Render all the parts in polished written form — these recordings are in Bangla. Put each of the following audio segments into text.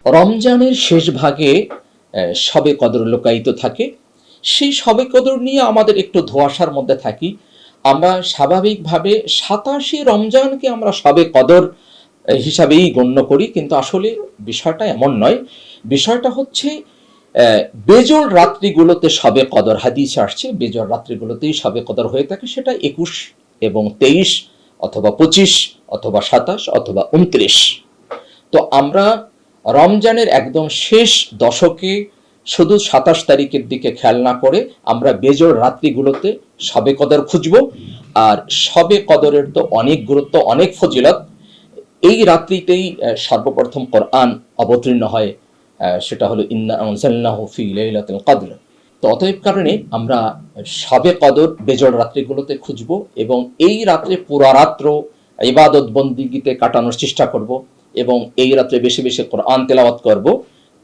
রমজানের শেষ ভাগে শবে কদর লুকায়িত থাকে। সেই শবে কদর নিয়ে আমাদের একটু ধোঁয়াশার মধ্যে থাকি। আমরা স্বাভাবিকভাবে ২৭শে রমজানকে আমরা শবে কদর হিসাবেই গণ্য করি, কিন্তু আসলে বিষয়টা এমন নয়। বিষয়টা হচ্ছে বেজোড় রাত্রিগুলোতে শবে কদর, হাদিসে আসছে বেজোড় রাত্রিগুলোতেই শবে কদর হয়ে থাকে। সেটা ২১ এবং ২৩ অথবা ২৫ অথবা ২৭ অথবা ২৯। তো আমরা রমজানের একদম শেষ দশকে শুধু ২৭ তারিখের দিকে খেয়াল না করে আমরা বেজোড় রাত্রিগুলোতে শবে কদর খুঁজব। আর শবে কদরের তো অনেক গুরুত্ব, অনেক ফজিলত। এই রাত্রিতেই সর্বপ্রথম কোরআন অবতীর্ণ হয়, সেটা হলো ইন্না আনজালনাহু ফি লাইলাতুল কদর। তো অতএব কারণে আমরা শবে কদর বেজোড় রাত্রিগুলোতে খুঁজব এবং এই রাত্রে পুরা রাত্র ইবাদত বন্দিগিতে কাটানোর চেষ্টা করব এবং এই রাত্রে বেশি বেশি কোরআন তেলাওয়াত করব।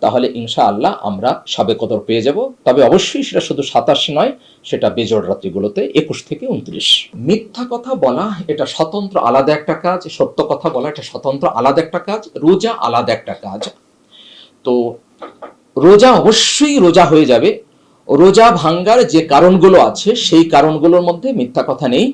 তাহলে ইনশাআল্লাহ আমরা শবে কদর পেয়ে যাব। তবে অবশ্যই সেটা শুধু ২৭ নয়, সেটা বেজোড় রাত্রিগুলোতে ২১ থেকে ২৯। মিথ্যা কথা বলা এটা স্বতন্ত্র আলাদা একটা কাজ, সত্য কথা বলা এটা স্বতন্ত্র আলাদা একটা কাজ, রোজা আলাদা একটা কাজ। তো রোজা অবশ্যই রোজা হয়ে যাবে। রোজা ভাঙ্গার যে কারণগুলো আছে সেই কারণগুলোর মধ্যে মিথ্যা কথা নেই।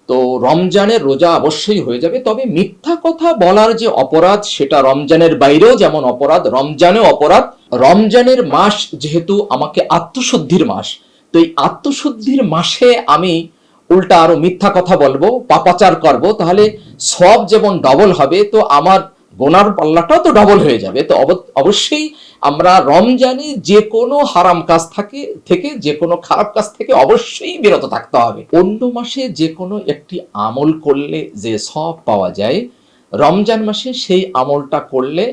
তো রমজানের রোজা অবশ্যই হয়ে যাবে। তবে মিথ্যা কথা বলার যে অপরাধ সেটা রমজানের বাইরেও যেমন অপরাধ, রমজানেও অপরাধ। রমজানের মাস যেহেতু আমাকে আত্মশুদ্ধির মাস, তো এই আত্মশুদ্ধির মাসে আমি উল্টা আরো মিথ্যা কথা বলবো, পাপাচার করব, তাহলে সব যেমন ডবল হবে, তো আমার গোনার পাল্লাটাও তো ডবল হয়ে যাবে। তো অবশ্যই আমরা রমজানে যে কোনো হারাম কাজ থেকে যে কোনো খারাপ কাজ থেকে অবশ্যই বিরত থাকতে হবে। অন্য মাসে যে কোনো একটি আমল করলে যে সব পাওয়া যায়, রমজান মাসে সেই আমলটা করলে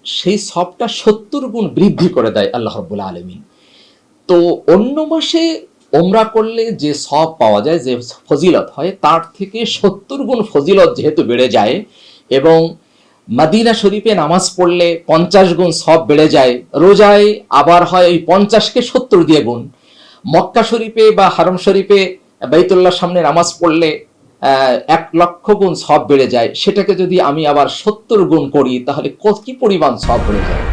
সেই সবটা ৭০ গুণ বৃদ্ধি করে দেয় আল্লাহ রাব্বুল আলামিন। তো অন্য মাসে ওমরা করলে যে সব পাওয়া যায়, যে ফজিলত হয়, তার থেকে ৭০ গুণ ফজিলত যেহেতু বেড়ে যায় এবং মদিনা শরীফে নামাজ পড়লে ৫০ গুণ সব বেড়ে যায়, রোজায় আবার হয় ওই ৫০কে ৭০ দিয়ে গুণ, মক্কা শরীফে বা হারম শরীফে বাইতুল্লাহর সামনে নামাজ পড়লে ১,০০,০০০ গুণ সব বেড়ে যায়। সেটাকে যদি আমি আবার ৭০ গুণ করি তাহলে কি পরিমাণ সব বেড়ে যায়।